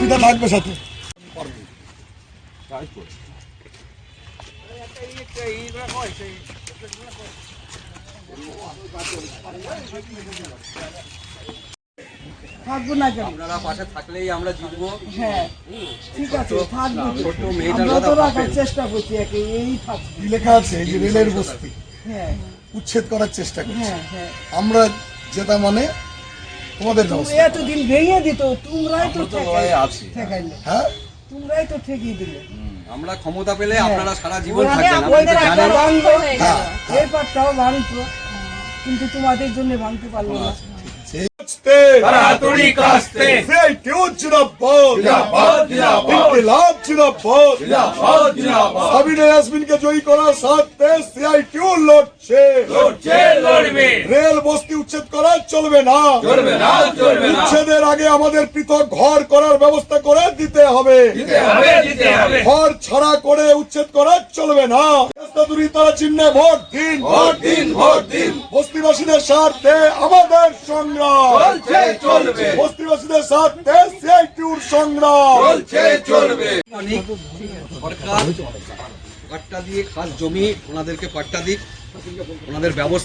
সুবিধা থাকবে সাথে। থাকবো না কেন? আপনারা পাশে থাকলেই আমরা জিতবো। হ্যাঁ ঠিক আছে, থাকবো। ছোট্ট মেয়েটার আমরা কথা তো রাখার ভাববেন। চেষ্টা করছি, এই থাকবে। কি লেখা আছে? এই যে রেলের বস্তি হ্যাঁ উচ্ছেদ করার চেষ্টা করছে। হ্যাঁ হ্যাঁ, আমরা যেটা মানে তোমাদের ব্যবস্থা। এতদিন ভেঙে দিত, তোমরাই তো আমরা তো লড়াইয়ে আছি। ঠেকাইলে, হ্যাঁ তোমরাই তো ঠেকিয়ে দিলে। আমরা ক্ষমতা পেলে হ্যাঁ। আপনারা সারা জীবন থাকবেন, আপনি ওদের তো একটা জানেন। ভাঙলো, হ্যাঁ, এই পাটটাও ভাঙতো, কিন্তু তোমাদের জন্য ভাঙতে পারলো না। হাতুড়ি কাস্তে ইয়াসমিনকে জয়ী করার সাথে সিআইটিউ লড়ছে, লড়বে রেল বস্তি উচ্ছেদ করা চলবে না। চলবে না চলবে না উচ্ছেদের আগে আমাদের পৃথক ঘর করার ব্যবস্থা করে দিতে হবে। দিতে হবে দিতে হবে ঘর ছাড়া করে উচ্ছেদ করা চলবে না। তারা চিহ্নে ভোট দিন, ভোট দিন ভোট দিন বস্তিবাসীদের স্বার্থে আমাদের সংগ্রাম চলছে চলবে বস্তিবাসীদের স্বার্থে সিআইটিউর সংগ্রাম চলছে চলবে অনেক সরকার পাট্টা দিয়ে খাস জমি ওনাদেরকে পাট্টা দিক, ওনাদের ব্যবস্থা